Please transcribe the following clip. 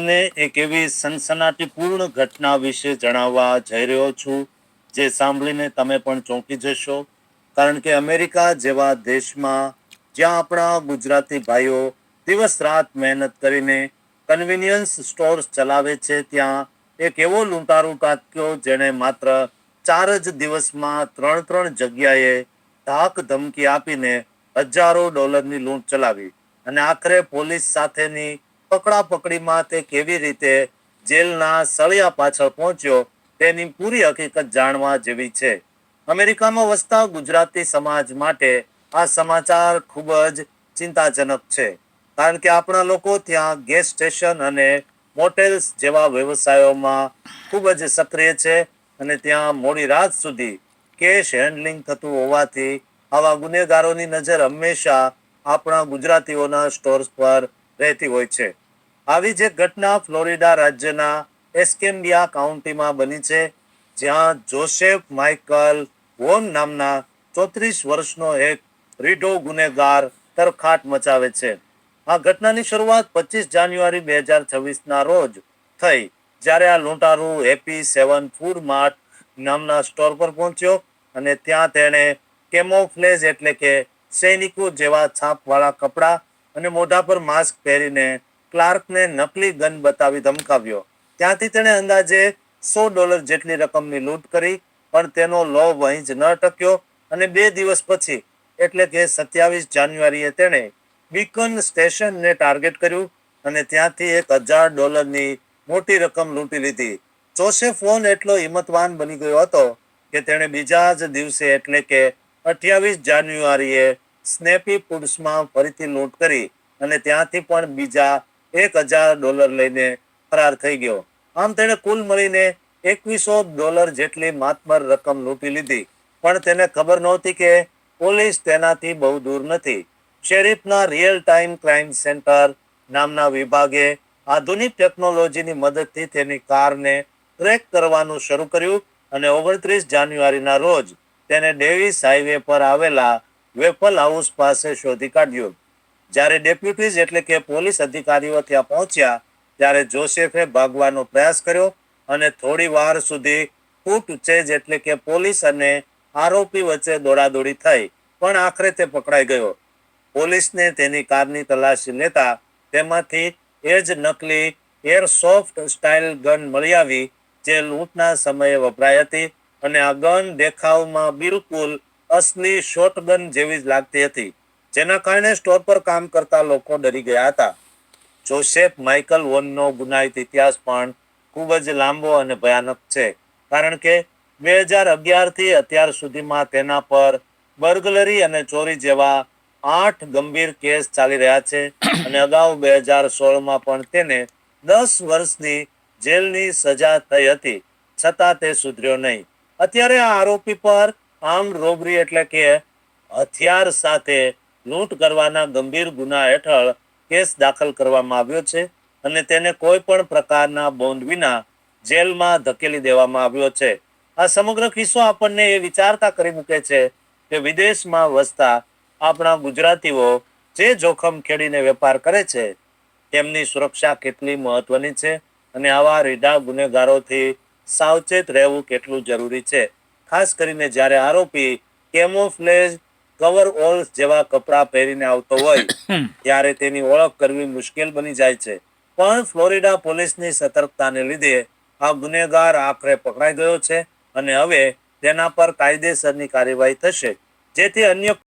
તમને એક એવી સનસનાટીપૂર્ણ ઘટના વિશે જણાવવા જઈ રહ્યો છું જે સાંભળીને તમે પણ ચોંકી જશો. કારણ કે અમેરિકા જેવા દેશમાં જ્યાં આપણા ગુજરાતી ભાઈઓ દિવસ રાત મહેનત કરીને કન્વિનિયન્સ સ્ટોર્સ ચલાવે છે, ત્યાં એક એવો લૂંટારૂ ત્રાટક્યો જેણે માત્ર 4 જ દિવસમાં 3 જગ્યાએ ધાક ધમકી આપીને હજારો ડોલરની લૂંટ ચલાવી અને આખરે પોલીસ સાથેની પકડાપકડીમાં તે કેવી રીતે જેલના સળિયા પાછળ પહોંચ્યો તેની પૂરી હકીકત જાણવા જેવી છે. અમેરિકામાં વસતા ગુજરાતી સમાજ માટે આ સમાચાર ખૂબ જ ચિંતાજનક છે, કારણ કે આપણા લોકો ત્યાં ગેસ સ્ટેશન અને મોટેલ્સ જેવા વ્યવસાયોમાં ખૂબ જ સક્રિય છે અને ત્યાં મોડી રાત સુધી કેશ હેન્ડલિંગ થતું હોવાથી આવા ગુનેગારોની નજર હંમેશા આપણા ગુજરાતીઓના સ્ટોર્સ પર રહેતી હોય છે. આવી જ એક ઘટના ફ્લોરિડા રાજ્યના એસ્કેમ્બિયા કાઉન્ટીમાં બની છે, જ્યાં જોસેફ માઇકલ વોન નામના 34 વર્ષનો એક રીઢો ગુનેગાર તરખાટ મચાવે છે. આ ઘટનાની શરૂઆત 25 જાન્યુઆરી 2026ના રોજ થઈ, જ્યારે આ લૂંટારૂ હેપી 7 ફૂડ માર્ટ નામના સ્ટોર પર પહોંચ્યો અને ત્યાં તેણે કેમોફ્લેજ એટલે કે સૈનિકો જેવા છાપવાળા કપડાં અને મોઢા પર માસ્ક પહેરીને ક્લાર્કને નકલી ગન બતાવી ધમકાવ્યો. ત્યાંથી તેણે અંદાજે $100 જેટલી રકમની લૂંટ કરી, પણ તેનો લોભ અહીં જ ન ટક્યો અને 2 દિવસ પછી એટલે કે 27 જાન્યુઆરીએ તેણે બીકન સ્ટેશનને ટાર્ગેટ કર્યું અને ત્યાંથી $1000ની મોટી રકમ લૂંટી લીધી. જોસેફ વોન એટલો હિંમતવાન બની ગયો હતો કે તેણે બીજા જ દિવસે એટલે કે 28 જાન્યુઆરીએ સ્નેપી ફૂડ્સમાં ફરીથી લૂંટ કરી અને ત્યાંથી પણ બીજા $1000 લઈને ફરાર થઈ ગયો. આમ તેણે કુલ મળીને $2100 જેટલી માતબર રકમ લૂંટી લીધી, પણ તેને ખબર નહોતી કે પોલીસ તેનાથી બહુ દૂર નથી. શેરીફના રિયલ ટાઈમ ક્રાઇમ સેન્ટર નામના વિભાગે આધુનિક ટેકનોલોજીની મદદથી તેની કારને ટ્રેક કરવાનું શરૂ કર્યું અને 29 જાન્યુઆરીના રોજ તેને ડેવિસ હાઈવે પર આવેલા વેફલ હાઉસ પાસે શોધી કાઢ્યું. જ્યારે ડેપ્યુટીઝ એટલે કે પોલીસ અધિકારીઓ ત્યાં પહોંચ્યા ત્યારે જોસેફે ભાગવાનો પ્રયાસ કર્યો અને થોડી વાર સુધી ફૂટચેજ એટલે કે પોલીસ અને આરોપી વચ્ચે દોડાદોડી થઈ, પણ આખરે તે પકડાઈ ગયો. પોલીસને તેની કારની તલાશી લેતા તેમાંથી એ જ નકલી એરસોફ્ટ સ્ટાઇલ ગન મળી આવી જે લૂંટના સમયે વપરાઈ હતી અને આ ગન દેખાવમાં બિલકુલ અસલી શોટગન જેવી જ લાગતી હતી, જેના કારણે સ્ટોર પર કામ કરતા લોકો ડરી ગયા હતા. જોસેફ માઇકલ વોનનો ગુનાહિત ઇતિહાસ પણ ખૂબ જ લાંબો અને ભયાનક છે, કારણ કે 2011થી અત્યાર સુધીમાં તેના પર બર્ગલરી અને ચોરી જેવા 8 ગંભીર કેસ ચાલી રહ્યા છે અને અગાઉ 2016માં પણ તેને 10 વર્ષની જેલની સજા થઈ હતી, છતાં તે સુધર્યો નહીં. અત્યારે આ આરોપી પર આર્મ્ડ રોબરી એટલે કે હથિયાર સાથે લૂંટ કરવાના ગંભીર ગુના હેઠળ કેસ દાખલ કરવામાં આવ્યો છે અને તેને કોઈ પણ પ્રકારના બોન્ડ વિના જેલમાં ધકેલી દેવામાં આવ્યો છે. આ સમગ્ર કિસ્સો આપણને એ વિચારતા કરી મૂકે છે કે વિદેશમાં વસતા આપણા ગુજરાતીઓ જે જોખમ ખેડીને વેપાર કરે છે તેમની સુરક્ષા કેટલી મહત્વની છે અને આવા રીઢા ગુનેગારોથી સાવચેત રહેવું કેટલું જરૂરી છે. ખાસ કરીને જ્યારે આરોપી કેમોફ્લેજ કવરઓલ્સ જેવા કપડાં પહેરીને આવતો હોય ત્યારે તેની ઓળખ કરવી મુશ્કેલ બની જાય છે. પણ ફ્લોરિડા પોલીસની સતર્કતાને લીધે આ ગુનેગાર આખરે પકડાઈ ગયો છે અને હવે તેના પર કાયદેસરની કાર્યવાહી થશે, જેથી અન્ય